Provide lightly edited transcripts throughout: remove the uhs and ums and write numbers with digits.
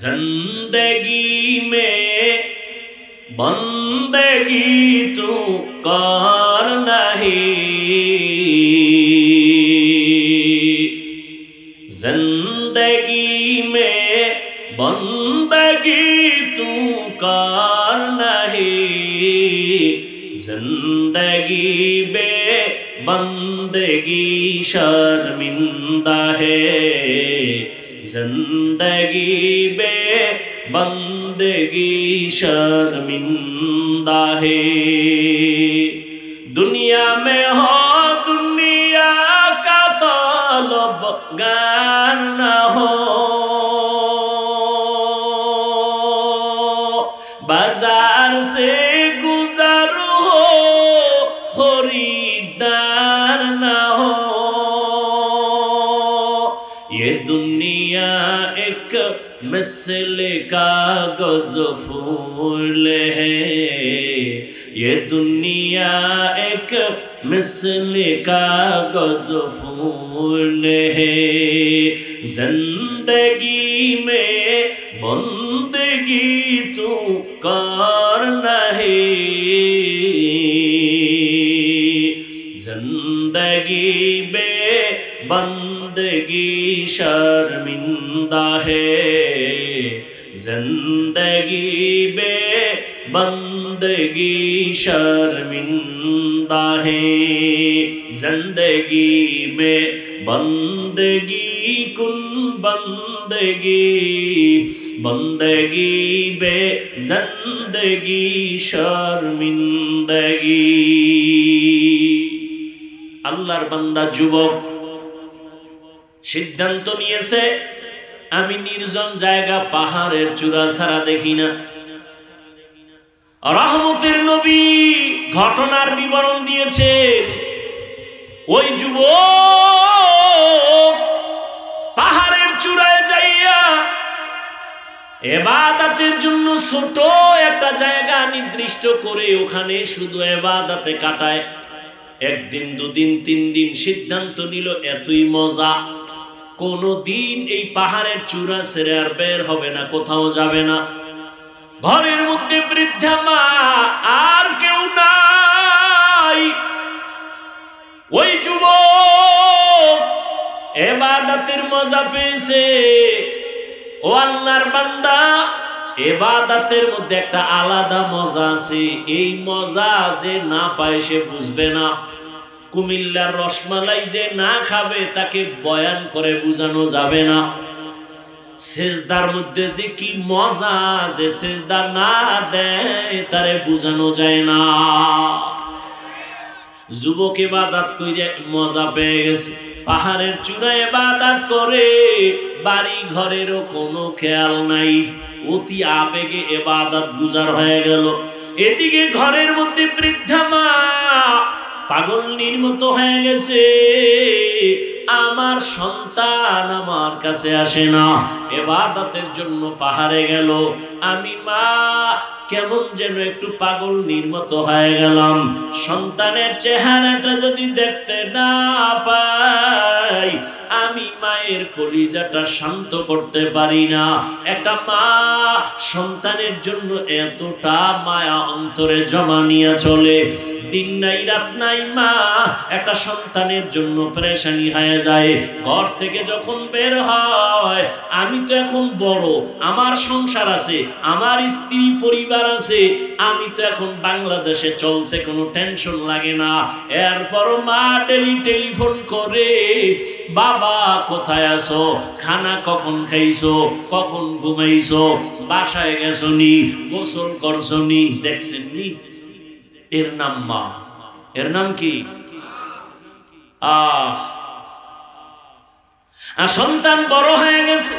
जिंदगी में बंदगी तू कर नहीं, जिंदगी में बंदगी तू कर नहीं, जिंदगी बे बंदगी शर्मिंदा है, जिंदगी बे बंदगी शर्मिंदा है। दुनिया में हो दुनिया का तलबगार न हो, बाजार से गुजर हो खरीदार न हो। ये दुनिया एक मिसल कागज फूल है, ये दुनिया एक मिसल कागज फूल है, जिंदगी में बंदगी तू कर नहीं, जिंदगी बे बंदगी शर्मिंदा है, जिंदगी बे बंदगी शर्मिंदा है। जिंदगी में बंदगी कुन बंदगी, बंदगी बे जिंदगी शर्मिंदगी। আল্লাহর বান্দা যুবক সিদ্ধান্ত নিয়েছে আমি নির্জন জায়গা পাহাড়ের চূড়া ছাড়া দেখি না। রহমতের নবী ঘটনার বিবরণ দিয়েছে, ওই যুবক পাহাড়ের চূড়ায় যাইয়া ইবাদতের জন্য ছোট একটা জায়গা নির্দিষ্ট করে ওখানে শুধু ইবাদতে কাটায়। একদিন দুদিন তিন দিন সিদ্ধান্ত নিল এতই মজা, কোনদিন এই পাহাড়ের চূড়া ছেড়ে আর বের হবে না, কোথাও যাবে না। ঘরের মধ্যে বৃদ্ধা মা আর কেউ নাই। ওই যুবক ইবাদতের মজা পেয়েছে। ও আল্লাহর বান্দা, ইবাদতের মধ্যে একটা আলাদা মজা আছে, এই মজা যে না পায় সে বুঝবে না। কুমিল্লার রসমালাই যে না খাবে তাকে বয়ান করে বুঝানো যাবে না। সেজদার মধ্যে যে কি মজা, যে সেজদা না দেয় তারে বুঝানো যায় না। যুবক ইবাদত কইরে মজা পেয়ে গেছে, পাহাড়ের চূড়ায় ইবাদত করে, বাড়ি ঘরেরও কোনো খেয়াল নাই, অতি আবেগে ইবাদত গুজার হয়ে গেল। এদিকে ঘরের মধ্যে বৃদ্ধা মা পাগলনির মতো হয়ে গেছে, আমার সন্তান আমার কাছে আসে না, ইবাদতের জন্য পাহাড়ে গেল, আমি মা কেমন যেন একটু পাগলনির মতো হয়ে গেলাম। সন্তানের চেহারাটা যদি দেখতে না পাই, আমি মায়ের কলিজাটা শান্ত করতে পারি না। একটা মা সন্তানের জন্য এতটা মায়া অন্তরে জমা নিয়ে চলে, দিন নাই রাত নাই মা একটা সন্তানের জন্য পেরেশানি হয়ে যায়। ঘর থেকে যখন বের হয়, আমি তো এখন বড়, আমার সংসার আছে, আমার স্ত্রী পরিবার আছে, আমি তো এখন বাংলাদেশে চলতে কোনো টেনশন লাগে না। এরপর মা ডেলি টেলিফোন করে, বাবা কোথায় আছো, খানা কখন খাইছো, কখন ঘুমাইছো, বাসায় গেছো নি, গোসল করছো নি, দেখছেন নি। এর নাম মা, এর নাম কি? সন্তান বড় হয়ে গেছে,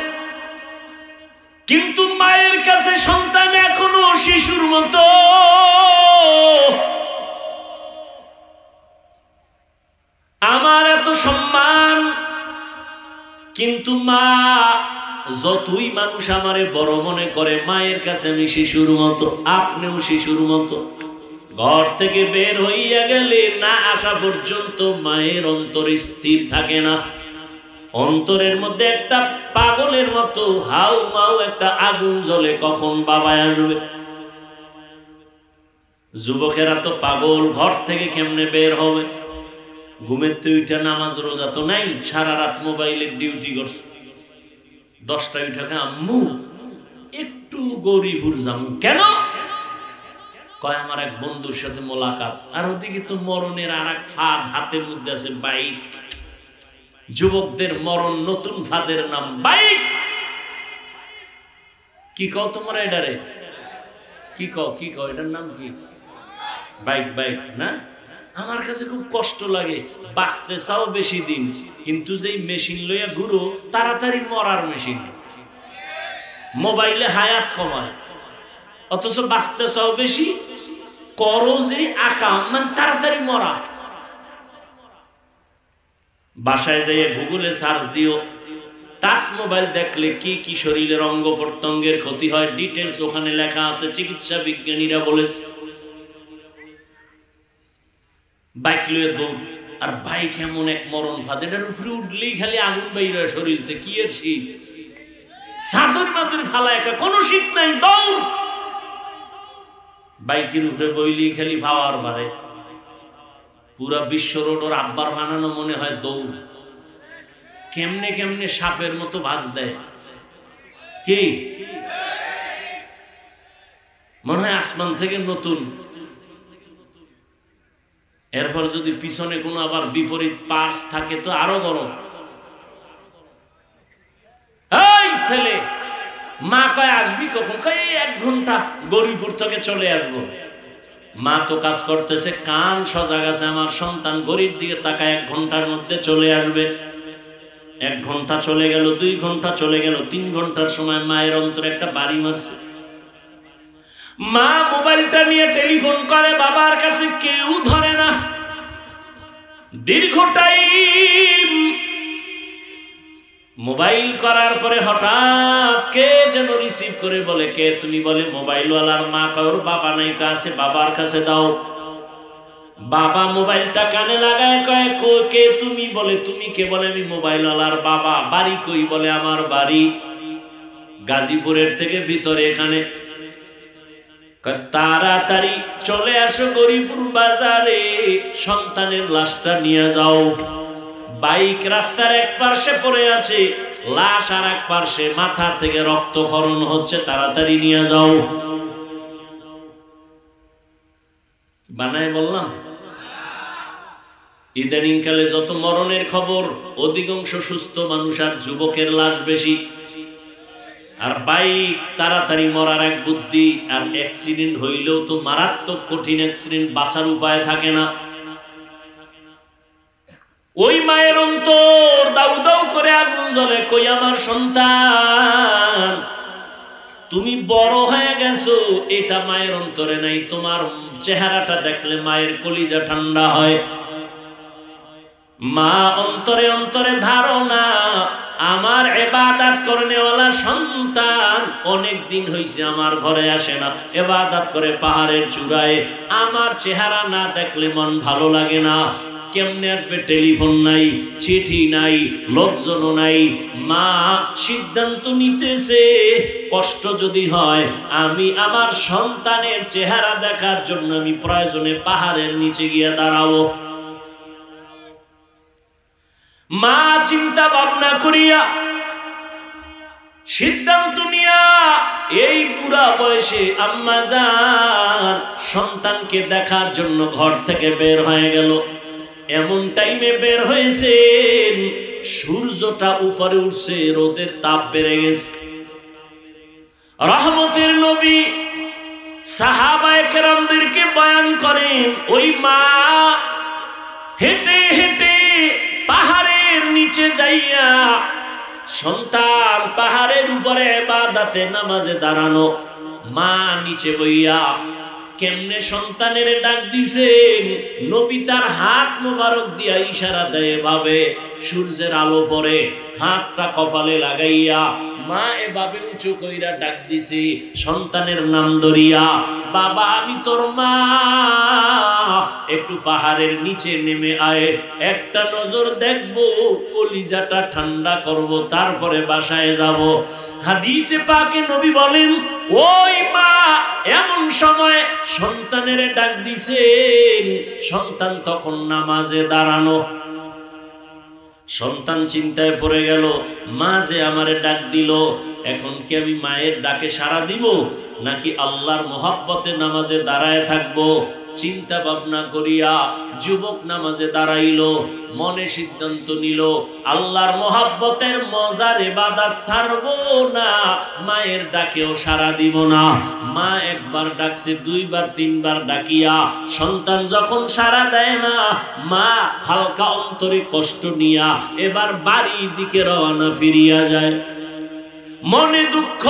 কিন্তু মায়ের কাছে সন্তান এখনো শিশুর মতো। আমার এত সম্মান, কিন্তু মা যতই মানুষ আমারে বড় মনে করে, মায়ের কাছে আমি শিশুর মতো। আপনিও শিশুর মতো। ঘর থেকে বের হইয়া গেলে না আসা পর্যন্ত মায়ের অন্তর স্থির থাকে না। অন্তরের মধ্যে একটা পাগলের মতো হাউ মাউ একটা আগুন জ্বলে, কখন বাবা আসবে। যুবকেরা তো পাগল, ঘর থেকে কেমনে বের হবে? ঘুমের তো উঠা নামাজ রোজা তো নাই, সারা রাত মোবাইলের ডিউটি করছে। 10টায় উঠাকে আম্মু একটু গরিপুর যাবো। কেন? কয় আমার এক বন্ধুর সাথে মোলাকাত। আর ওদিকে তো মরণের আর এক ফাঁদ হাতের মধ্যে আছে, বাইক। যুবকদের মরণ নতুন ফাঁদের নাম বাইক। কি কও তোমরা এটারে? কি কও এটার নাম কি? বাইক। বাইক না? আমার কাছে খুব কষ্ট লাগে। বাঁচতে চাও বেশি দিন, কিন্তু যেই মেশিন লইয়া ঘুরো তাড়াতাড়ি মরার মেশিন। মোবাইলে হায়াত কমায়, অথচ বাঁচতে চাও বেশি, করো যে আকাম, মানে তাড়াতাড়ি মরা। বাসায় যাইয়ে গুগলে সার্চ দিও, টাচ মোবাইল দেখলে কি কি শরীরের অঙ্গ প্রত্যঙ্গের ক্ষতি হয়, ডিটেলস ওখানে লেখা আছে। চিকিৎসা বিজ্ঞানীরা বলেছে। বাইক লয়ে দৌড়। আর বাইক এমন এক মরণ ফাঁদ, এটার উপরে উঠলেই খালি আগুন বাইর হয় শরীরতে। কি এর শীত? চাদর মাদুর ফালা একা, কোনো শীত নাই, দৌড়। বাইকের উপরে বইলি খালি পাওয়ার বাড়ে। পুরা বিশ্ব রোড ওর আব্বার বানানো মনে হয় দৌড়। কেমনে কেমনে সাপের মতো ভাঁজ দেয়, কি মনে হয় আসমান থেকে নতুন। এরপর যদি পিছনে কোনো আবার বিপরীত পার্স থাকে তো আরো গরম। এই ছেলে, মা কয় আসবি কখন? কয় 1 ঘন্টা, গরিপুর থেকে চলে আসবো। মা তো কাজ করতেছে, কান সজাগ আছে, আমার সন্তান গরিব দিকে তাকায় 1 ঘন্টার মধ্যে চলে আসবে। 1 ঘন্টা চলে গেল, 2 ঘন্টা চলে গেল, 3 ঘন্টার সময় মায়ের অন্তরে একটা বাড়ি মারছে। মা মোবাইলটা নিয়ে টেলিফোন করে, বাবার কাছে কেউ ধরে না। দীর্ঘ টাইম মোবাইল করার পরে হঠাৎ কে যেন রিসিভ করে বলে, কে তুমি? বলে মোবাইলওয়ালার মা। কারোর বাবা নাই, কাছে বাবার কাছে দাও। বাবা মোবাইলটা কানে লাগায়, কয় কে তুমি? বলে তুমি কে? বলে আমি মোবাইলওয়ালার বাবা। বাড়ি কই? বলে আমার বাড়ি গাজীপুরের থেকে ভিতরে এখানে। তাড়াতাড়ি চলে আসো গরিপুর বাজারে, সন্তানের লাশটা নিয়ে যাও। বাইক রাস্তার এক পার্শ্বে পড়ে আছে, লাশ আর এক পার্শ্বে, মাথা থেকে রক্তক্ষরণ হচ্ছে, তাড়াতাড়ি নিয়ে যাও। বানায় বললাম। ইদানিং কালে যত মরণের খবর, অধিকাংশ সুস্থ মানুষ আর যুবকের লাশ বেশি। আর বাইক তাড়াতাড়ি মরার এক বুদ্ধি। আর অ্যাক্সিডেন্ট হইলেও তো মারাত্মক কঠিন অ্যাক্সিডেন্ট, বাঁচার উপায় থাকে না। ওই মায়ের অন্তর দাউ দাউ করে আগুন জ্বলে। কই আমার সন্তান, তুমি বড় হয়ে গেছো, এটা মায়ের অন্তরে নাই। তোমার চেহারাটা দেখলে মায়ের কলিজা ঠান্ডা হয়। মা অন্তরে অন্তরে ধারণা, আমার ইবাদত করনেওয়ালা সন্তান অনেক দিন হইছে আমার ঘরে আসে না, ইবাদত করে পাহাড়ের চূড়ায়। আমার চেহারা না দেখলে মন ভালো লাগে না। কেমনে আসবে? টেলিফোন নাই, চিঠি নাই, লোকজন নাই। মা সিদ্ধান্ত নিতেছে, কষ্ট যদি হয় আমি আমার সন্তানের চেহারা দেখার জন্য আমি প্রয়োজনে পাহাড়ের নিচে গিয়ে দাঁড়াবো। মা চিন্তা ভাবনা করিয়া সিদ্ধান্ত নিয়া এই বুড়া বয়সে আম্মা জান সন্তানকে দেখার জন্য ঘর থেকে বের হয়ে গেল। এমন টাইমে বের হয়েছে, সূর্যটা উপরে উঠছে, রোদের তাপ বেড়ে গেছে। রহমতের নবী সাহাবায়ে কেরামদেরকে বয়ান করেন, ওই মা হেঁটে হেঁটে পাহাড়ের নিচে যাইয়া, সন্তান পাহাড়ের উপরে ইবাদতে নামাজে দাঁড়ানো, মা নিচে বইয়া কেমনে সন্তানের ডাক দিছেন। নবী তার হাত মোবারক দিয়া ইশারা দেয়, ভাবে সূর্যের আলো পড়ে, হাতটা কপালে লাগাইয়া মা এভাবে উঁচু কইরা ডাক দিছে সন্তানের নাম ধরিয়া, বাবা আমি তোর মা, একটু পাহাড়ের নিচে নেমে আয়, একটা নজর দেখবো, কলিজাটা ঠান্ডা করব, তারপরে বাসায় যাব। হাদিসে পাকে নবী বলেন ওই মা এমন সময় সন্তানের ডাক দিছেন, সন্তান তখন নামাজে দাঁড়ানো। সন্তান চিন্তায় পড়ে গেল, মা যে আমারে ডাক দিল, এখন কি আমি মায়ের ডাকে সাড়া দিব নাকি আল্লাহর মোহাব্বতে নামাজে দাঁড়ায় থাকবো? চিন্তা ভাবনা করিয়া যুবক নামাজে দাঁড়াইল, মনে সিদ্ধান্ত নিল আল্লাহর মোহাব্বতের মজার ইবাদত ছাড়বো না, মায়ের ডাকেও সাড়া দিব না। মা একবার ডাকছে, দুইবার তিনবার ডাকিয়া সন্তান যখন সাড়া দেয় না, মা হালকা অন্তরে কষ্ট নিয়া এবার বাড়ির দিকে রওনা ফিরিয়া যায়। মনে দুঃখ,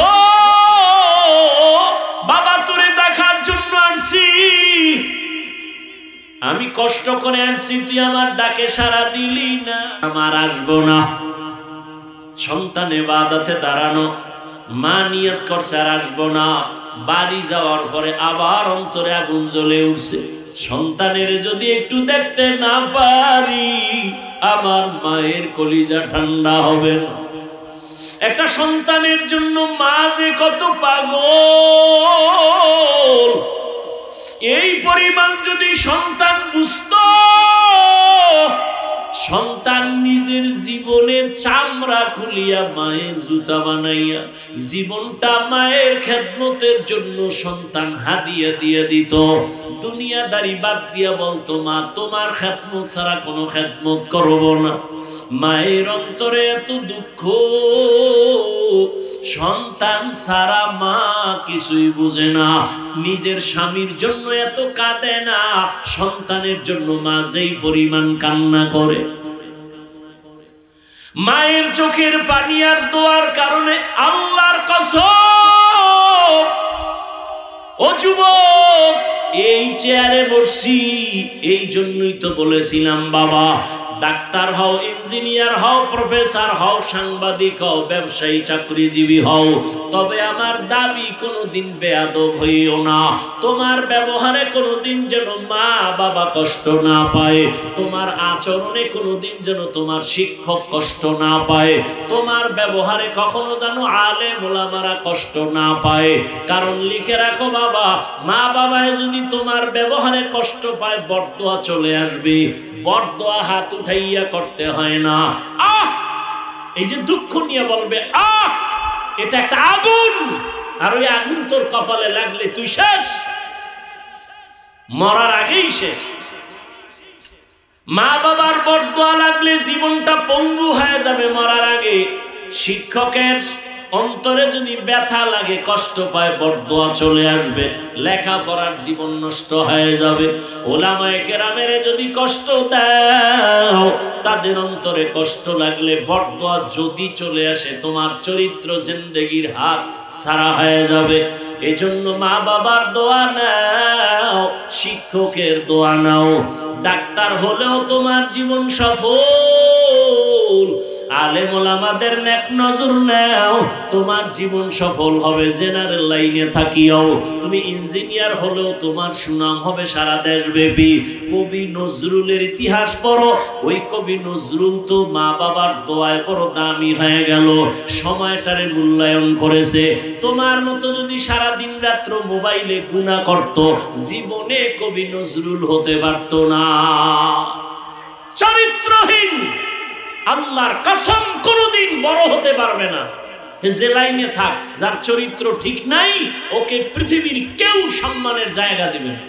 বাবা তোরে দেখার জন্য আসছি, আমি কষ্ট করে আসছি, তুই আমার ডাকে সাড়া দিলি না, আমার আসবো না। সন্তান ইবাদতে দাঁড়ানো, মা নিয়ত করছে আর আসবো না। বাড়ি যাওয়ার পরে আবার অন্তরে আগুন জ্বলে উঠছে, সন্তানের যদি একটু দেখতে না পারি আমার মায়ের কলিজা ঠান্ডা হবে না। একটা সন্তানের জন্য মা যে কত পাগল, এই পরিমাণ যদি সন্তান বুঝতো, সন্তান নিজের জীবনের চামড়া খুলিয়া মায়ের জুতা বানাইয়া জীবনটা মায়ের খেদমতের জন্য সন্তান হাদিয়া দিয়ে দিত। দুনিয়াদারি বাদ দিয়া বলতো, মা তোমার খেদমত ছাড়া কোনো খেদমত করব না। মায়ের অন্তরে এত দুঃখ, সন্তান ছাড়া মা কিছুই বুঝে না। নিজের স্বামীর জন্য এত কাঁদে না, সন্তানের জন্য মা যেই পরিমাণ কান্না করে। মায়ের চোখের পানি আর দোয়ার কারণে আল্লাহর কসম, ও যুবক এই চেয়ারে বসছি এই জন্যই তো বলেছিলাম বাবা ডাক্তার হও, ইঞ্জিনিয়ার হও, প্রফেসর হও, সাংবাদিক হও, ব্যবসায়ী চাকরিজীবী হও, তবে আমার দাবি কোনোদিন বেয়াদব হইও না। তোমার ব্যবহারে কোনোদিন যেন মা বাবা কষ্ট না পায়, তোমার আচরণে কোনোদিন যেন তোমার শিক্ষক কষ্ট না পায়, তোমার ব্যবহারে কখনো যেন আলেম ওলামারা কষ্ট না পায়। কারণ লিখে রাখো বাবা, মা বাবায় যদি তোমার ব্যবহারে কষ্ট পায় বরদোয়া চলে আসবে। বরদোয়া হাত উঠাইয়া করতে হয় না, আহ এই যে দুঃখ নিয়ে বলবে আহ, এটা একটা আগুন, আর ওই আগুন তোর কপালে লাগলে তুই শেষ, মরার আগেই শেষ। মা বাবার বরদোয়া লাগলে জীবনটা পঙ্গু হয়ে যাবে মরার আগে। শিক্ষকের অন্তরে যদি ব্যথা লাগে, কষ্ট পায়, বরদোয়া চলে আসবে, লেখাপড়ার জীবন নষ্ট হয়ে যাবে। ওলামায়ে কেরামের যদি কষ্ট দাও, তাদের অন্তরে কষ্ট লাগলে বরদোয়া যদি চলে আসে, তোমার চরিত্র জিন্দেগির হাত ছাড়া হয়ে যাবে। এজন্য মা বাবার দোয়া নাও, শিক্ষকের দোয়া নাও। ডাক্তার হলেও তোমার জীবন সফল, আলেম ওলামাদের নেক নজর নাও, তোমার জীবন সফল হবে। জেনারেল লাইনে থাকিও তুমি ইঞ্জিনিয়ার হলেও তোমার সুনাম হবে সারা দেশব্যাপী। কবি নজরুলের ইতিহাস পড়ো, ওই কবি নজরুল তো মা বাবার দোয়ায় বড় দামি হয়ে গেল, সময়টারে মূল্যায়ন করেছে। তোমার মতো যদি সারা দিন রাত্র মোবাইলে গুনাহ করত, জীবনে কবি নজরুল হতে পারত না। চরিত্রহীন আল্লাহর কসম কোনদিন বড় হতে পারবে না। যে লাইনে থাক, যার চরিত্র ঠিক নাই, ওকে পৃথিবীর কেউ সম্মানের জায়গা দিবে না।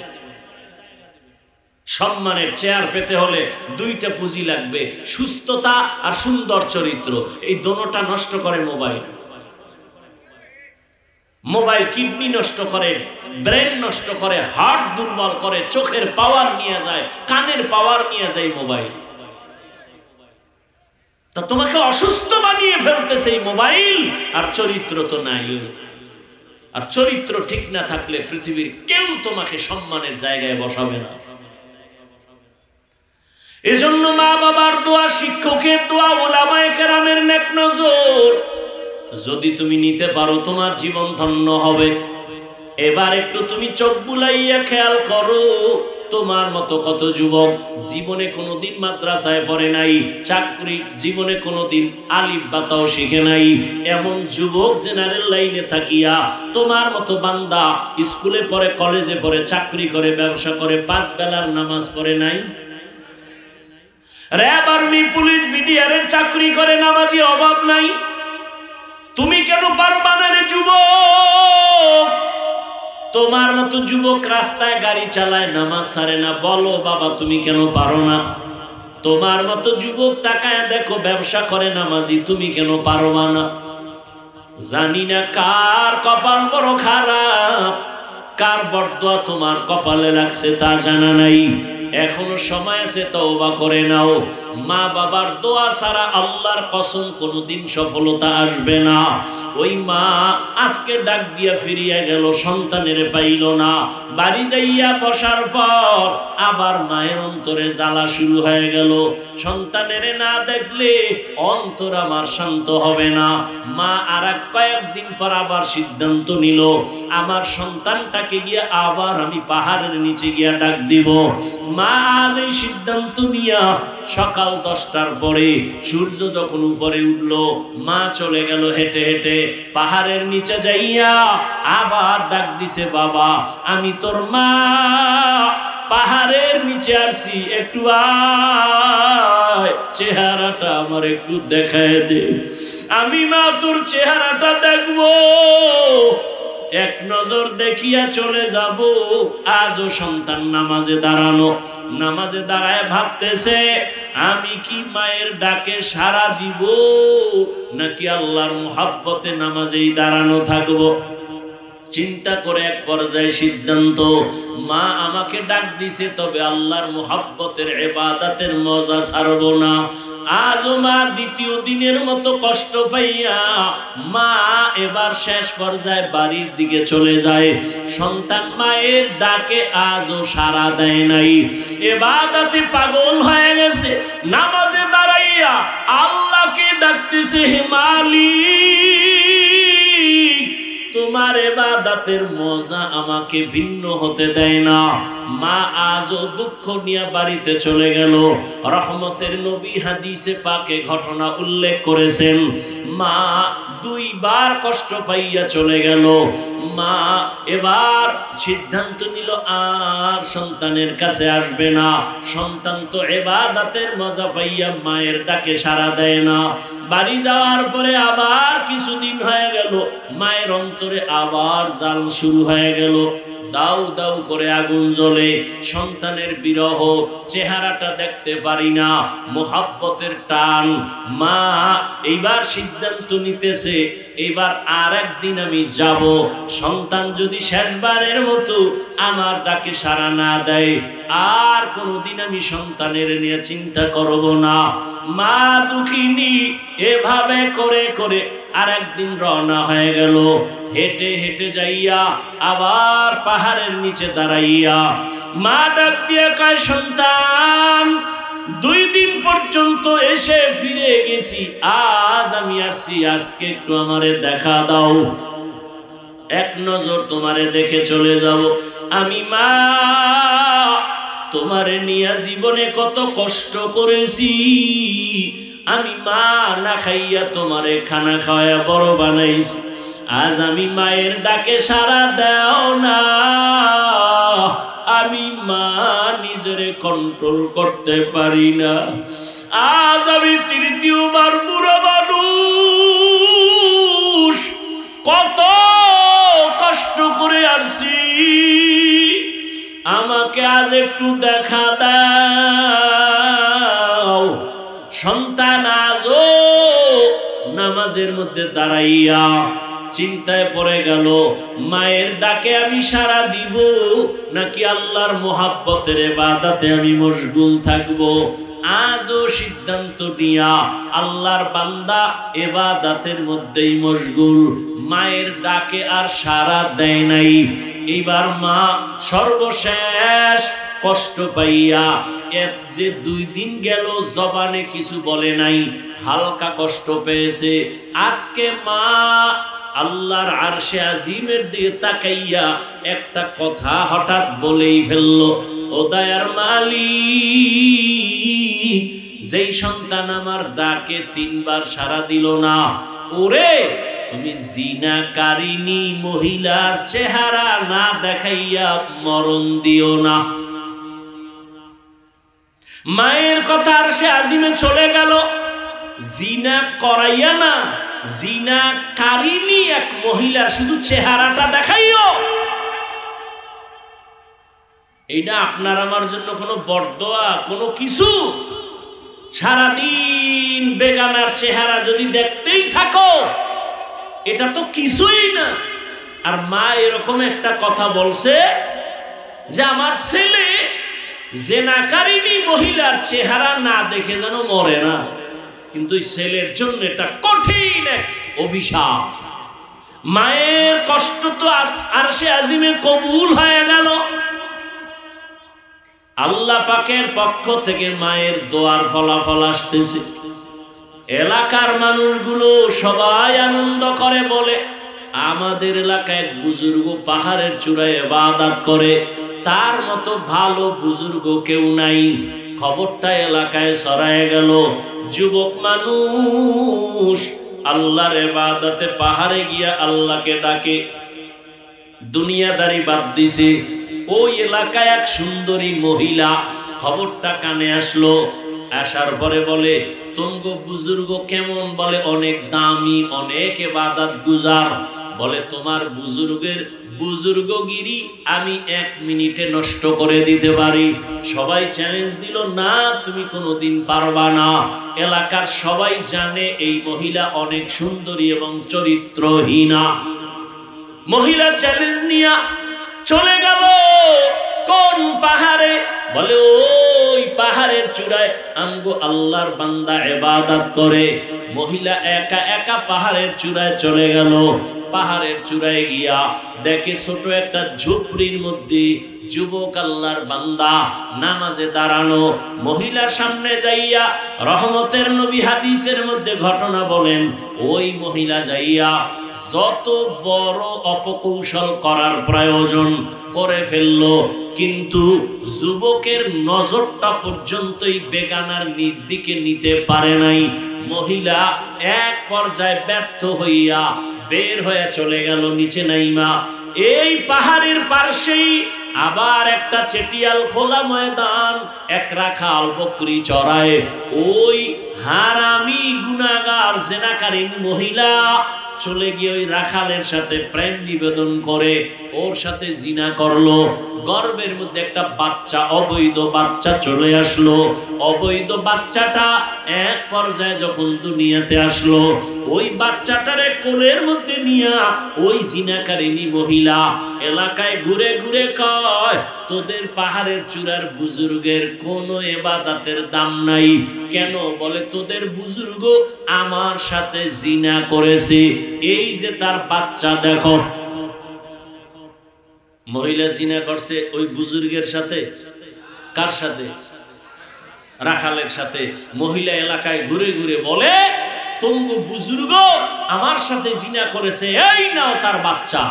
সম্মানের চেয়ার পেতে হলে দুইটা পুঁজি লাগবে, সুস্থতা আর সুন্দর চরিত্র। এই দোনোটা নষ্ট করে মোবাইল। মোবাইল কিডনি নষ্ট করে, ব্রেন নষ্ট করে, হার্ট দুর্বল করে, চোখের পাওয়ার নিয়ে যায়, কানের পাওয়ার নিয়ে যায় মোবাইল। তা তোমাকে অসুস্থ বানিয়ে ফেলতেছে এই মোবাইল, আর চরিত্র তো নাই। আর চরিত্র ঠিক না থাকলে পৃথিবীর কেউ তোমাকে সম্মানের জায়গায় বসাবে না। এজন্য মা বাবার দোয়া, শিক্ষকের দোয়া, উলামায়ে কেরামের নেক নজর যদি তুমি নিতে পারো তোমার জীবন ধন্য হবে। এবার একটু তুমি চোখ বুলাইয়া খেয়াল করো, তোমার মতো কত যুবক জীবনে কোনোদিন মাদ্রাসায় পড়ে নাই, চাকরি জীবনে কোনোদিন আলিফ বাতাও শিখে নাই, এমন যুবক জেনারেল লাইনে থাকিয়া তোমার মতো বান্দা স্কুলে পড়ে, কলেজে পড়ে, চাকরি করে, ব্যবসা করে, 5 বেলার নামাজ পড়ে নাই। র‍্যাব, আর্মি, পুলিশ, বিডিআরের চাকরি করে, নামাজি অভাব নাই। তুমি কেন পারবা না রে যুবক? তোমার মতো যুবক রাস্তায় গাড়ি চালায়, নামাজ ছাড়ে না, বলো বাবা তুমি কেন পারো না? তোমার মতো যুবক তাকায় দেখো ব্যবসা করে, নামাজি, তুমি কেন পারবা না? জানি না কার কপাল বড় খারাপ, কার বরদোয়া তোমার কপালে লাগছে তা জানা নাই। এখনো সময় আছে, তওবা করে নাও। মা বাবার দোয়া ছাড়া আল্লাহর কসম কোনোদিন সফলতা আসবে না। ওই মা আজকে ডাক দিয়া ফিরিয়া গেল, সন্তানের পাইল না। বাড়ি যাইয়া বসার পর আবার মায়ের অন্তরে জ্বালা শুরু হয়ে গেল, সন্তানের না দেখলে অন্তর আমার শান্ত হবে না। মা আর কয়েকদিন পর আবার সিদ্ধান্ত নিল, আমার সন্তানটাকে গিয়ে আবার আমি পাহাড়ের নিচে গিয়া ডাক দিব। মা আজ এই সিদ্ধান্ত নিয়া সকাল 10টার পরে সূর্য যখন উপরে উঠলো, মা চলে গেল হেঁটে হেঁটে পাহাড়ের নিচে যাইয়া আবার ডাক দিছে, বাবা আমি তোর মা, পাহাড়ের নিচে আসছি, একটু আয়, চেহারাটা আমার একটু দেখায় দে, আমি মা তোর চেহারাটা দেখবো, এক নজর দেখিয়া চলে যাব। আজও সন্তান নামাজে দাঁড়ানো, নামাজে দাঁড়ায় ভাবতেছে আমি কি মায়ের ডাকে সাড়া দিব নাকি আল্লাহর মুহাব্বতে নামাজেই দাঁড়ানো থাকবো। চিন্তা করে এক পর্যায়ে সিদ্ধান্ত, মা আমাকে ডাক দিছে, তবে আল্লাহর মুহাব্বতের ইবাদতের মজা ছাড়বো না। আজও মা দ্বিতীয় দিনের মতো কষ্ট পাইয়া মা এবার শেষ পর্যায়ে বাড়ির দিকে চলে যায়। সন্তান মায়ের ডাকে আজও সাড়া দেয় নাই, ইবাদতে পাগল হয়ে গেছে, নামাজে দাঁড়াইয়া আল্লাহকে ডাকতেছে, হে মালিক তোমার ইবাদতের মজা আমাকে ভিন্ন হতে দেয় না। মা আজও দুঃখ নিয়ে বাড়িতে চলে গেল। রহমতের নবী হাদিসে পাকে ঘটনা উল্লেখ করেছেন, মা 2 বার কষ্ট পাইয়া চলে গেল। মা এবার সিদ্ধান্ত নিল আর সন্তানের কাছে আসবে না। সন্তান তো ইবাদতের মজা পাইয়া মায়ের ডাকে সাড়া দেয় না। বাড়ি যাওয়ার পরে আবার কিছুদিন হয়ে গেল, মায়ের অন্তরে আবার জাল শুরু হয়ে গেল, দাউ দাউ করে আগুন জ্বলে, সন্তানের বিরহ, চেহারাটা দেখতে পারি না, মুহাব্বতের টান। মা এইবার সিদ্ধান্ত নিতেছে, এবার আর একদিন আমি যাব, সন্তান যদি শেষবারের মতো আমার ডাকে সাড়া না দেয় আর কোনোদিন আমি সন্তানের নিয়ে চিন্তা করব না। মা দুঃখিনী এভাবে করে করে আর একদিন রওনা হয়ে গেল। হেঁটে হেঁটে যাইয়া আবার পাহাড়ের নিচে দাঁড়াইয়া মা ডাক দিয়ে কয়, সন্তান 2 দিন পর্যন্ত এসে ফিরে গেছি, আজ আমি আসছি, আজকে একটু আমারে দেখা দাও, এক নজর তোমারে দেখে চলে যাব। আমি মা তোমারে নিয়ে জীবনে কত কষ্ট করেছি, আমি মা না খাইয়া তোমারে খানা খাওয়া বড় বানাইছি, আজ আমি মায়ের ডাকে সাড়া দাও না, আমি মা নিজেরে কন্ট্রোল করতে পারি না। আজ আমি 3য়বার বুড়ো মানুষ, কত কষ্ট করে আসছি, আমাকে আজ একটু দেখা দাও। সন্তান আজও নামাজের মধ্যে দাঁড়াইয়া চিন্তায় পড়ে গেল, মায়ের ডাকে আমি সাড়া দিব নাকি আল্লাহর মুহাব্বতের ইবাদতে আমি মশগুল থাকব। আজও সিদ্ধান্ত নিয়া আল্লাহর বান্দা ইবাদতের মধ্যেই মশগুল, মায়ের ডাকে আর সাড়া দেয় নাই। এইবার মা সর্বশেষ কষ্ট পাইয়া যে 2 দিন গেল জবানে কিছু বলে নাই, হালকা কষ্ট পেয়েছে। আজকে মা আল্লাহর আরশে আজিমের দিকে তাকাইয়া একটা কথা হঠাৎ বলেই ফেললো, ও দয়ার মালিক, যেই সন্তান আমার ডাকে 3 বার সাড়া দিল না, ওরে তুমি জিনাকারিনী মহিলার চেহারা না দেখাইয়া মরণ দিও না। মায়ের কথা আরশে আজিমে চলে গেল, জিনা করাইয়া না, জিনাকারিনী এক মহিলা শুধু চেহারাটা দেখাইও। এইটা আপনার আমার জন্য কোনো বরদোয়া, কোনো কিছু? সারাদিন বেগানার চেহারা যদি দেখতেই থাকো, এটা তো কিছুই না। আর মা এরকম একটা কথা বলছে যে আমার ছেলে জিনাকারিনী মহিলার চেহারা না দেখে যেন মরে না। কিন্তু ছেলের জন্য এটা কঠিন এক অভিশাপ। মায়ের কষ্ট তো আরশে আজিমে কবুল হয়ে গেল। আল্লাহ পাকের পক্ষ থেকে মায়ের দোয়ার ফলাফল আসতেছে। এলাকার মানুষগুলো সবাই আনন্দ করে, বলে আমাদের এলাকায় বুজুর্গ পাহাড়ের চূড়ায় ইবাদত করে, তার মতো ভালো বুজুর্গ কেউ নাই। খবরটা এলাকায় ছড়ায় গেল। যুবক মানুষ আল্লাহর ইবাদতে পাহাড়ে গিয়া আল্লাহকে ডাকে, দুনিয়াদারি বাদ দিছে। ওই এলাকায় এক সুন্দরী মহিলা, খবরটা কানে আসলো। আসার পরে বলে, তুমগো বুজুর্গ কেমন? বলে অনেক দামি, অনেক ইবাদত গুজার। বলে তোমার বুজুর্গগিরি আমি 1 মিনিটে নষ্ট করে দিতে পারি। সবাই চ্যালেঞ্জ দিল, না তুমি কোনোদিন পারবা না। এলাকার সবাই জানে এই মহিলা অনেক সুন্দরী এবং চরিত্রহীনা। মহিলা চ্যালেঞ্জ নিয়া চলে গেল কোন পাহাড়ে? বলে ওই পাহাড়ের চূড়ায় আমগো আল্লাহর বান্দা ইবাদত করে। মহিলা একা একা পাহাড়ের চূড়ায় চলে গেল। পাহাড়ের চূড়ায় গিয়া দেখে ছোট একটা ঝুপড়ির মধ্যে যুবক আল্লাহর বান্দা নামাজে দাঁড়ানো। মহিলার সামনে যাইয়া রহমতের নবী হাদিসের মধ্যে ঘটনা বলেন, ওই মহিলা যাইয়া যত বড় অপকৌশল করার প্রয়োজন করে ফেললো, কিন্তু যুবকের নজরটা পর্যন্তই বেগানার দিকে নিতে পারে নাই। মহিলা এক পর্যায়ে ব্যর্থ হইয়া বের হয়ে চলে গেল নিচে নাইমা। এই পাহাড়ের পাশেই আবার একটা চেটিয়াল খোলা ময়দান, এক রাখাল বকরি চড়ায়। ওই হারামি গুনাহগার জিনাকারিনী মহিলা চলে গিয়ে ওই রাখালের সাথে প্রেম নিবেদন করে, ওর সাথে জিনা করলো। গর্ভের মধ্যে একটা বাচ্চা, অবৈধ বাচ্চা চলে আসলো। অবৈধ বাচ্চাটা এক পর্যায়ে যখন দুনিয়াতে আসলো, ওই বাচ্চাটারে কোলের মধ্যে নিয়া ওই জিনাকারিনী মহিলা এলাকায় ঘুরে ঘুরে কয়, তোদের পাহাড়ের চূড়ার বুজুর্গের কোনো ইবাদতের দাম নাই কেন? বলে তোদের বুজুর্গ আমার সাথে জিনা করেছে, এই যে তার বাচ্চা দেখো। মহিলা জিনা করছে ওই বুজুর্গের সাথে। কার সাথে? রাখালের সাথে। মহিলা এলাকায় ঘুরে ঘুরে বলে, তোমগো বুজুর্গ আমার সাথে জিনা করেছে, এই নাও তার বাচ্চা।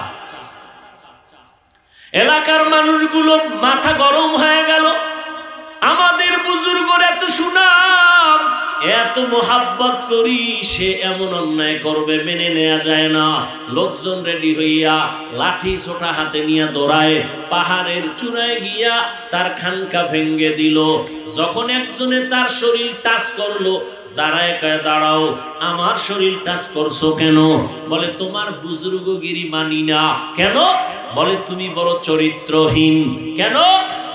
এলাকার মানুষগুলো মাথা গরম হয়ে গেল। আমাদের বুজুর্গর এত সুনাম, এত মোহাব্বত করি, সে এমন অন্যায় করবে মেনে নেওয়া যায় না। লোকজন রেডি হইয়া লাঠি ছোটা হাতে নিয়ে দৌড়ায়। পাহাড়ের চূড়ায় গিয়া তার খানকা ভেঙ্গে দিল। যখন একজনে তার শরীর টাচ করলো, দাঁড়ায় কয়, দাঁড়াও, আমার শরীর টাচ করছো কেন? বলে তোমার বুজুর্গগিরি মানি না। কেন? বলে তুমি বড় চরিত্রহীন। কেন?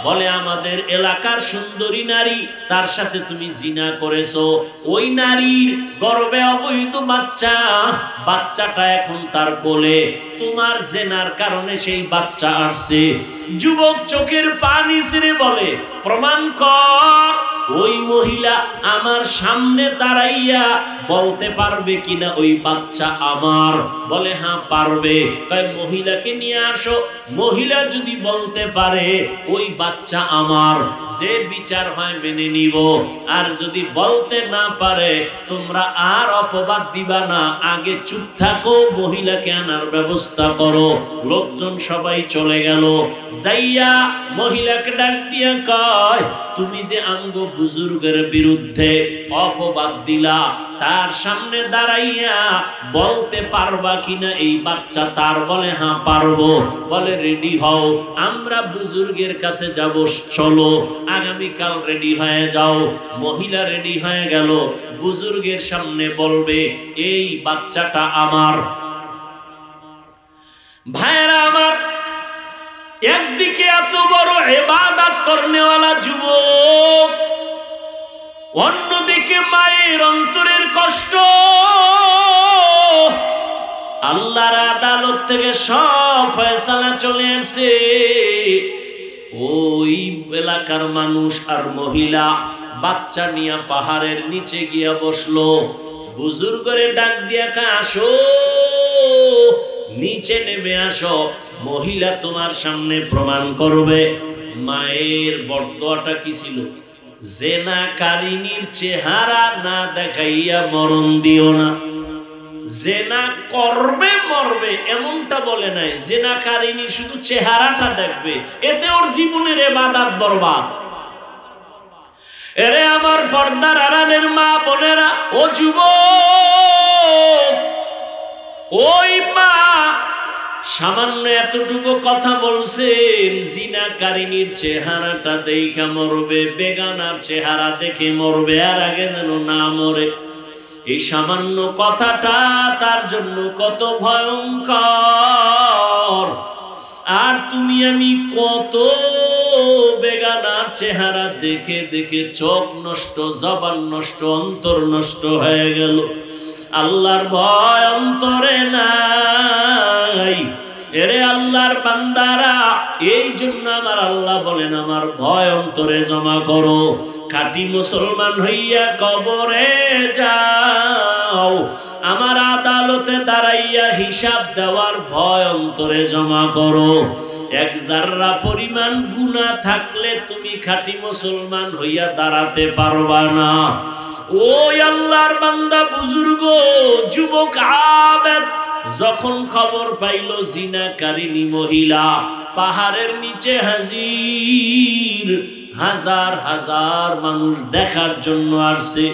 বলে আমাদের এলাকার সুন্দরী নারী, তার সাথে তুমি জিনা করেছো। ওই নারীর গর্ভে অবৈধ বাচ্চা, বাচ্চাটা এখন তার কোলে, তোমার জেনার কারণে সেই বাচ্চা আসছে। যুবক চোখের পানি ছেড়ে বলে, প্রমাণ কর। ওই মহিলা আমার সামনে দাঁড়াইয়া বলতে পারবে কিনা ওই বাচ্চা আমার? বলে হ্যাঁ পারবে। কয় মহিলাকে নিয়ে আসো। মহিলা যদি বলতে পারে ওই বাচ্চা আমার, যে বিচার হয় মেনে নিব। আর যদি বলতে না পারে তোমরা আর অপবাদ দিবা না, আগে চুপ থাকো, মহিলাকে আনার ব্যবস্থা করো। লোকজন সবাই চলে গেল। যাইয়া মহিলাকে ডাক দিয়া কয়, তুমি যে আমগো বুজুর্গের বিরুদ্ধে অপবাদ দিলা, তার সামনে দাঁড়াইয়া বলতে পারবা কিনা এই বাচ্চা তার? বলে হ্যাঁ পারবো। বলে রেডি হও, আমরা বুজুর্গের কাছে যাব, চলো আগামীকাল রেডি হয়ে যাও। মহিলা রেডি হয়ে গেল, বুজুর্গের সামনে বলবে এই বাচ্চাটা আমার। ভাইরা আমার, একদিকে এত বড় ইবাদত করনেওয়ালা যুবক, অন্যদিকে মায়ের অন্তরের কষ্ট। আল্লাহর আদালত থেকে সব ফয়সালা চলে আসে। ওই এলাকার মানুষ আর মহিলা বাচ্চা নিয়ে পাহাড়ের নিচে গিয়া বসলো। বুজুর্গরে ডাক দিয়া কা, আসো নিচে নেমে আসো, মহিলা তোমার সামনে প্রমাণ করবে। মায়ের বরদোয়াটা কি ছিল? জেনাকারিনীর চেহারা না দেখাইয়া মরণ দিও না। জেনা করবে মরবে এমনটা বলে নাই, জেনাকারিনী শুধু চেহারাটা দেখবে, এতে ওর জীবনের ইবাদত বরবাদ। এরে আমার পর্দার আড়ালের মা বোনেরা, ও যুবক, ওই মা সামান্য এতটুকু কথা বলছেন, জিনাকারিনীর চেহারাটা দেখা মরবে, বেগানার চেহারা দেখে মরবে, আর আগে যেন না মরে। এই সামান্য কথাটা তার জন্য কত ভয়ঙ্কর। আর তুমি আমি কত বেগানার চেহারা দেখে দেখে চোখ নষ্ট, জবান নষ্ট, অন্তর নষ্ট হয়ে গেল। আল্লাহর ভয় অন্তরে নাই। এরে আল্লাহর বান্দারা, এই জন্য আমার আল্লাহ বলেন আমার ভয় অন্তরে জমা করো। খাঁটি মুসলমান হইয়া কবরে যাও, আমার আদালতে দাঁড়াইয়া হিসাব দেওয়ার ভয় অন্তরে জমা করো। এক জাররা পরিমাণ গুনাহ থাকলে তুমি খাঁটি মুসলমান হইয়া দাঁড়াতে পারবা না। ওই আল্লাহর বান্দা, বুজুর্গ, যুবক, আবেদ যখন খবর পাইল জিনাকারিনী মহিলা পাহাড়ের নিচে হাজির, হাজার হাজার মানুষ দেখার জন্য আসছে।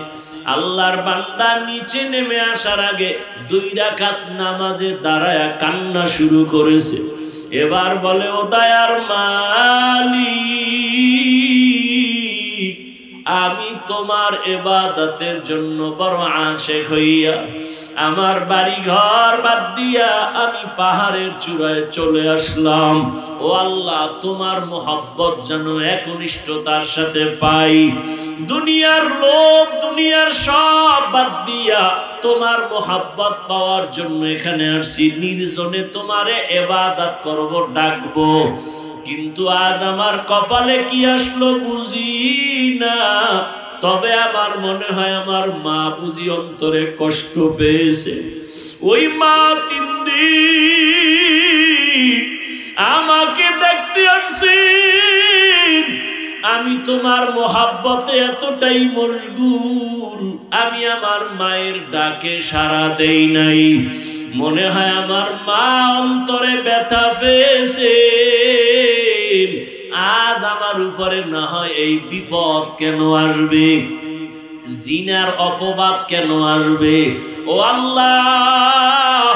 আল্লাহর বান্দা নিচে নেমে আসার আগে 2 রাকাত নামাজে দাঁড়ায়া কান্না শুরু করেছে। এবার বলে, ও দয়ার মালিক, আমি তোমার ইবাদতের জন্য বড় আশিক হইয়া আমার বাড়ি ঘর বাদ দিয়া আমি পাহাড়ের চূড়ায় চলে আসলাম। ও আল্লাহ, তোমার মোহাব্বত যেন একনিষ্ঠতার সাথে পাই। দুনিয়ার লোক, দুনিয়ার সব বাদ দিয়া তোমার মোহাব্বত পাওয়ার জন্য এখানে আসছি। নির্জনে তোমারে ইবাদত করব, ডাকবো। কিন্তু আজ আমার কপালে কি আসলো বুঝি না। তবে আমার মনে হয় আমার মা বুঝি অন্তরে কষ্ট পেয়েছে। ওই মা 3 দিন আমাকে দেখতে আসছেন। আমি তোমার মোহাব্বতে এতটাই মশগুল, আমি আমার মায়ের ডাকে সাড়া দেই নাই। মনে হয় আমার মা অন্তরে ব্যথা পেয়েছে। আজ আমার উপরে না হয় এই বিপদ কেন আসবে, জিনার অপবাদ কেন আসবে? ও আল্লাহ,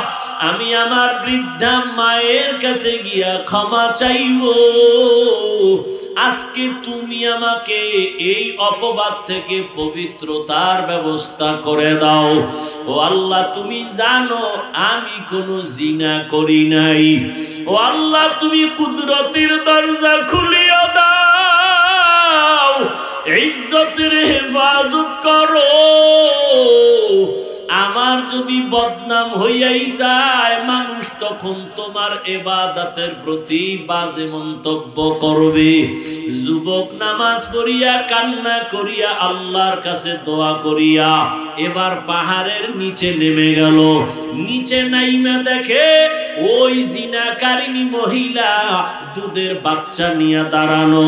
আমি আমার বৃদ্ধা মায়ের কাছে গিয়া ক্ষমা চাইব। আজকে তুমি আমাকে এই অপবাদ থেকে পবিত্রতার ব্যবস্থা করে দাও। ও আল্লাহ, তুমি জানো আমি কোনো জিনা করি নাই। ও আল্লাহ, তুমি কুদরতের দরজা খুলিয়া দাও, ইজ্জতের হেফাজত করো। আমার যদি বদনাম হইয়াই যায়, মানুষ তখন তোমার ইবাদতের প্রতি বাজে মন্তব্য করবে। যুবক নামাজ পড়িয়া কান্না করিয়া আল্লাহর কাছে দোয়া করিয়া এবার পাহাড়ের নিচে নেমে গেল। নিচে নাইমা দেখে ওই জিনাকারিনী মহিলা দুধের বাচ্চা নিয়ে দাঁড়ানো।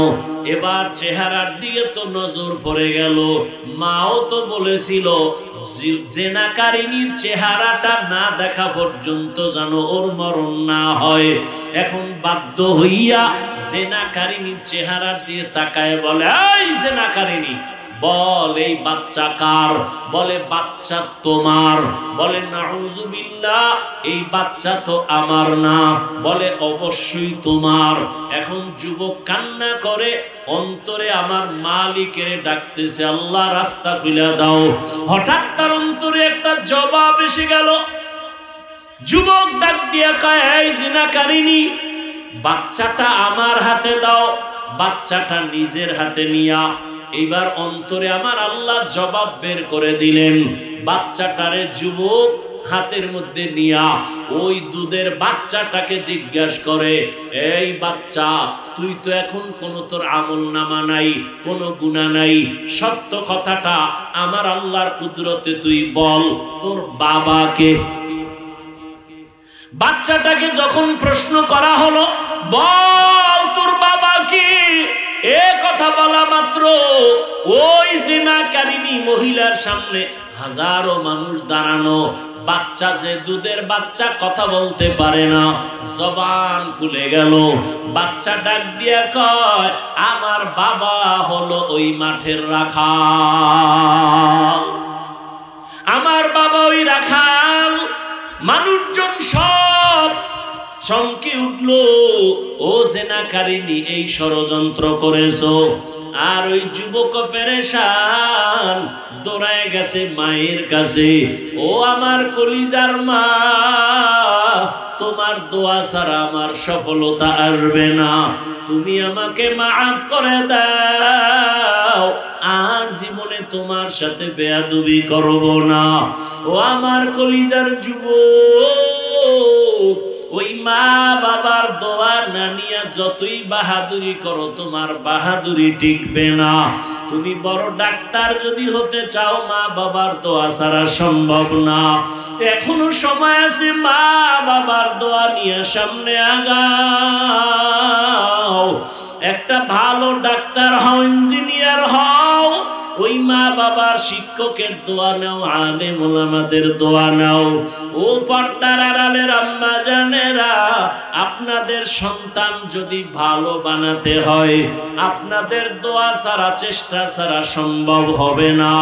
এবার চেহারার দিকে তো নজর পড়ে গেল। মাও তো বলেছিল জিনাকারিনীর চেহারাটা না দেখা পর্যন্ত যেন ওর মরণ না হয়। এখন বাধ্য হইয়া জিনাকারিনীর চেহারার দিকে তাকায় বলে, এই জিনাকারিনী, বল এই বাচ্চা কার? বলে বাচ্চা তোমার। বলে নাউযুবিল্লাহ, এই বাচ্চা তো আমার না। বলে অবশ্যই তোমার। এখন যুবক কান্না করে অন্তরে আমার মালিকের ডাকতেছে, আল্লাহ রাস্তা খুলে দাও। হঠাৎ তার অন্তরে একটা জবাব এসে গেল। যুবক ডাক দিয়ে কয়, এই জিনাকারিনী, বাচ্চাটা আমার হাতে দাও। বাচ্চাটা নিজের হাতে নিয়া এইবার অন্তরে আমার আল্লাহ জবাব বের করে দিলেন। বাচ্চাটারে যুবক হাতের মধ্যে নিয়া ওই দুধের বাচ্চাটাকে জিজ্ঞাসা করে, এই বাচ্চা, তুই তো এখন কোনো তোর আমল নামা নাই, কোনো গুনাহ নাই, সত্য কথাটা আমার আল্লাহর কুদরতে তুই বল, তোর বাবাকে। বাচ্চাটাকে যখন প্রশ্ন করা হলো, বল তোর বাবা কি, এ কথা বলা মাত্র ওই জিনাকারিনী মহিলার সামনে হাজারো মানুষ দাঁড়ানো। বাচ্চা যে দুধের বাচ্চা, কথা বলতে পারে না, জবান খুলে গেল। বাচ্চা ডাক দিয়া কয়, আমার বাবা হলো ওই মাঠের রাখাল, আমার বাবা ওই রাখাল। মানুষজন সব চমকে উঠলো, ও জিনাকারিনী এই ষড়যন্ত্র করেছো। আর ওই যুবক পেরেশান দৌড়ায় গেছে মায়ের কাছে, ও আমার কলিজার মা, তোমার দোয়া ছাড়া আমার সফলতা আসবে না, তুমি আমাকে মাফ করে দাও, আর জীবনে তোমার সাথে বেয়াদবি করব না। ও আমার কলিজার যুবক, ওই মা বাবার দোয়া না নিয়া যতই বাহাদুরি করো, তোমার বাহাদুরি টিকবে না। তুমি বড় ডাক্তার যদি হতে চাও, মা বাবার দোয়া ছাড়া সম্ভব না। এখনো সময় আছে, মা বাবার দোয়া নিয়ে সামনে আগাও। একটা ভালো ডাক্তার হও, ইঞ্জিনিয়ার হও, ওই মা বাবার শিক্ষকের দোয়া নাও, আলেম ওলামাদের দোয়া নাও। ও পর্দার আড়ালের আম্মা জানেরা, আপনাদের সন্তান যদি ভালো বানাতে হয়, আপনাদের দোয়া ছাড়া, চেষ্টা ছাড়া সম্ভব হবে না।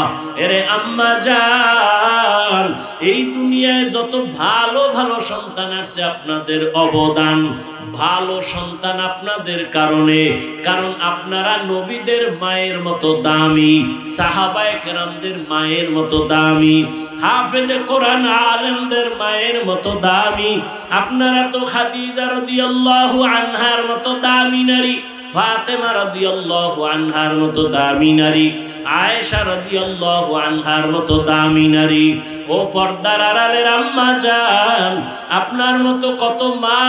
এরে আম্মা জান, এই দুনিয়ায় যত ভালো ভালো সন্তান আছে, আপনাদের অবদান। ভালো সন্তান আপনাদের কারণে, কারণ আপনারা নবীদের মায়ের মতো দামি, সাহাবায়ে কেরামদের মায়ের মতো দামি, হাফেজে কোরআন আলেমদের মায়ের মতো দামি। আপনারা তো খাদিজা রাদিয়াল্লাহু আনহার মতো দামি নারী, ফাতেমা রাদিয়াল্লাহু আনহার মতো দামি নারী, আয়েশা রাদিয়াল্লাহু আনহার মতো দামি নারী। ও পর্দার আড়ালের আম্মা জান, আপনার মতো কত মা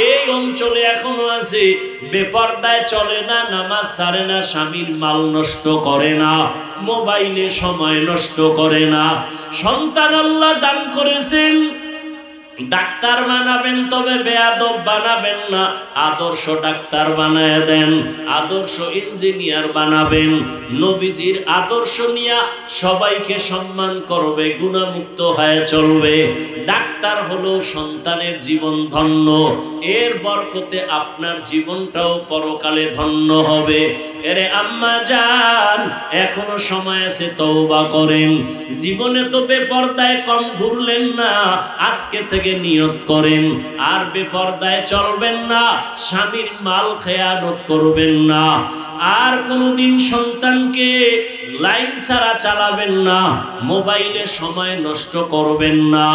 এই অঞ্চলে এখনো আছে, বেপর্দায় চলে না, নামাজ ছাড়ে না, স্বামীর মাল নষ্ট করে না, মোবাইলে সময় নষ্ট করে না। সন্তান আল্লাহ দান করেছেন, ডাক্তার বানাবেন, তবে বেয়াদব বানাবেন না, আদর্শ ডাক্তার বানায় দেন, আদর্শ ইঞ্জিনিয়ার বানাবেন। নবীজির আদর্শ নিয়ে সবাইকে সম্মান করবে, গুণামুক্ত হয়ে চলবে। ডাক্তার হলো সন্তানের জীবন ধন্য, এর বরকতে আপনার জীবনটাও পরকালে ধন্য হবে। এরে আম্মা জান, এখনো সময় আছে, তওবা করেন। জীবনে তো বেপরদায় কম ঘুরলেন না, আজকে থেকে নিয়ত করেন আর বেপরদায় চলবেন না, স্বামীর মাল খেয়ানত করবেন না, আর কোনোদিন সন্তানকে লাইন ছাড়া চালাবেন না, মোবাইলে সময় নষ্ট করবেন না।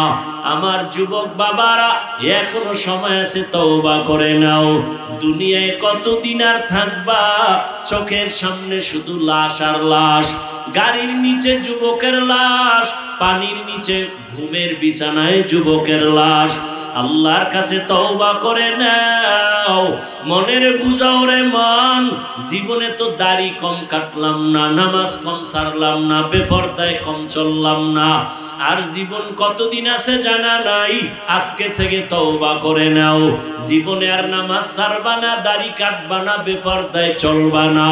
আমার যুবক বাবারা, এখনো সময় আছে, তওবা করে নাও। দুনিয়ায় কতদিন আর থাকবা? চোখের সামনে শুধু লাশ আর লাশ, গাড়ির নিচে যুবকের লাশ, পানির নিচে ঘুমের বিছানায় যুবকের লাশ। আল্লাহর কাছে তওবা করে নাও, মনের বুঝাও রে মন, জীবনে তো দাড়ি কম কাটলাম না, নামাজ কম সারলাম না, বেপরদায় কম চললাম না, আর জীবন কতদিন আছে জানা নাই। আজকে থেকে তওবা করে নাও, জীবনে আর নামাজ সারবা না, দাড়ি কাটবা না, বেপরদায় চলবা না।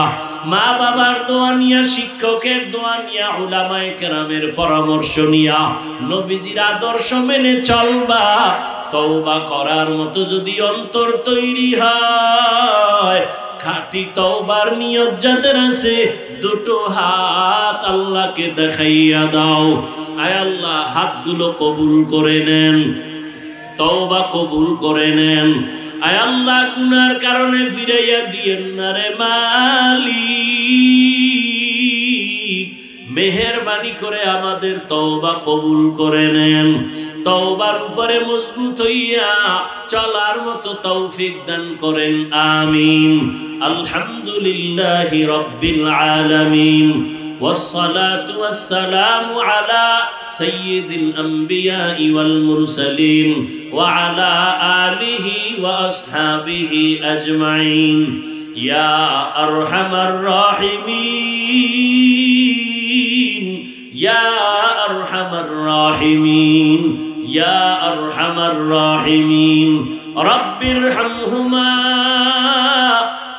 মা বাবার দোয়া নিয়া, শিক্ষকের দোয়া নিয়া, উলামায়ে কেরামের পরামর্শ নিয়া, নবীজির আদর্শ মেনে চলবা। তওবা করার মতো যদি অন্তর তৈরি হয়, খাঁটি তওবার নিয়ত যাদের আছে, দুটো হাত আল্লাহকে দেখাইয়া দাও। আয় আল্লাহ, হাতগুলো কবুল করে নেন, তওবা কবুল করে নেন। আয় আল্লাহ, গুনার কারণে ফিরাইয়া দিয়েন না রে মালিক, মেহেরবানি করে আমাদের তওবা কবুল করে নেন। তওবার উপরে মজবুত হইয়া চলার মতো তৌফিক দান করেন, আমিন। আলহামদুলিল্লাহি রাব্বিল আলামিন, والصلاة والسلام على سيد الأنبياء والمرسلين وعلى آله وأصحابه أجمعين يا أرحم الراحمين يا أرحم الراحمين يا أرحم الراحمين رب ارحمهما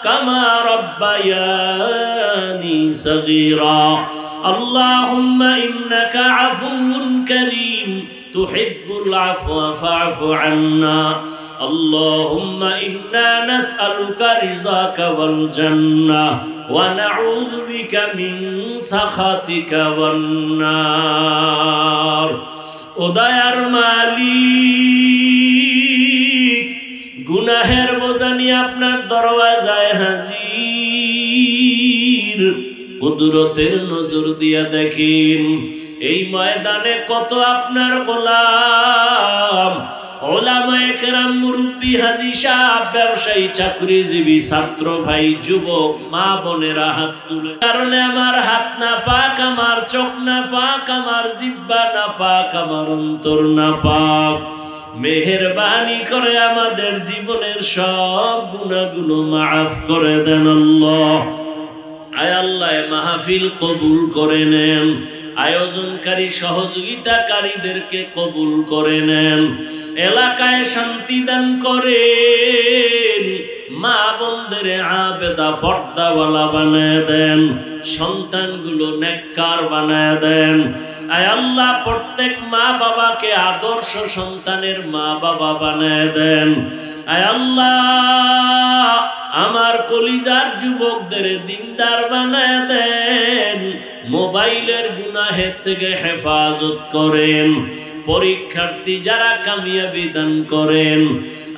كما ربياني صغيرا اللهم إنك عفو كريم تحب العفو فاعف عنا اللهم إنا نسألك رضاك والجنة ونعوذ بك من سخطك والنار উদয়ার মালিক, গুনাহের বোঝা নিয়ে আপনার দরওয়াজায় হাজির। কুদরতের নজর দিয়া দেখেন এই ময়দানে কত আপনার গোলাম, ওলামায়ে কেরাম, মুরব্বী, হাজী সাহেব, ব্যবসায়ী, চাকরিজীবী, ছাত্র ভাই, যুবক, মা বোনেরা হাত তুলে। কারণে আমার হাত না পাক, আমার চোখ না পাক, আমার জিহ্বা না পাক, আমার অন্তর না পাক। মেহেরবানি করে আমাদের জীবনের সব গুনাহগুলো মাফ করে দেন আল্লাহ। আয় আল্লাহ, মাহফিল কবুল করে নেন, আয়োজনকারী সহযোগিতাকারীদেরকে কবুল করে নেন, এলাকায় শান্তি দান করেন, মা বোনদের আবেদা পর্দাওয়ালা বানায় দেন, সন্তানগুলো নেককার বানায় দেন। আয় আল্লাহ, প্রত্যেক মা বাবাকে আদর্শ সন্তানের মা বাবা বানায় দেন। আয় আল্লাহ, আমার কলিজার যুবকদের দিনদার বানায় দেন, মোবাইলের গুনাহের থেকে হেফাজত করেন, পরীক্ষার্থী যারা কামিয়াবি দান করেন।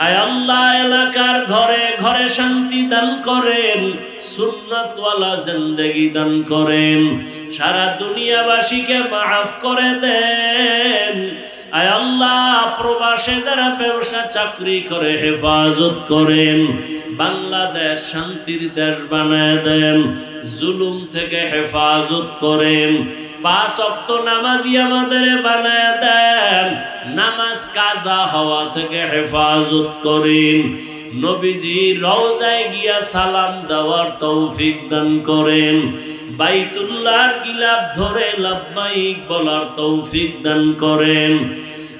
আয় আল্লাহ, এলাকার ঘরে ঘরে শান্তি দান করেন, সুন্নাতওয়ালা জিন্দেগি দান করেন, সারা দুনিয়াবাসীকে মাফ করে দেন। আয় আল্লাহ, প্রবাসে যারা ব্যবসা চাকরি করে হেফাজত করেন, বাংলাদেশ শান্তির দেশ বানায় দেন, জুলুম থেকে হেফাজত করেন, 5 ওয়াক্ত নামাজি আমাদের বানায় দেন, নামাজ কাজা হওয়া থেকে হেফাজত করেন, নবীজির রওজায় গিয়া সালাম দেওয়ার তৌফিক দান করেন, বাইতুল্লাহর গিলাফ ধরে লাব্বাইক বলার তৌফিক দান করেন।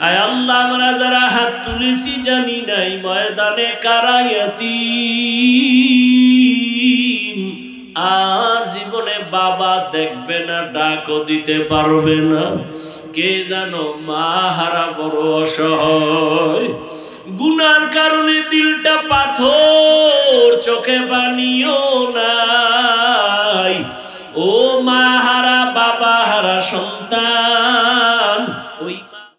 আয় আল্লাহ, আমরা যারা হাত তুলেছি জানি নাই ময়দানে কারায়াতীম, আর জীবনে বাবা দেখবে না, ডাকও দিতে পারবে না, কে জানো মা হারা বড় অসহায়, গুনার কারণে দিলটা পাথর, চোখে পানিও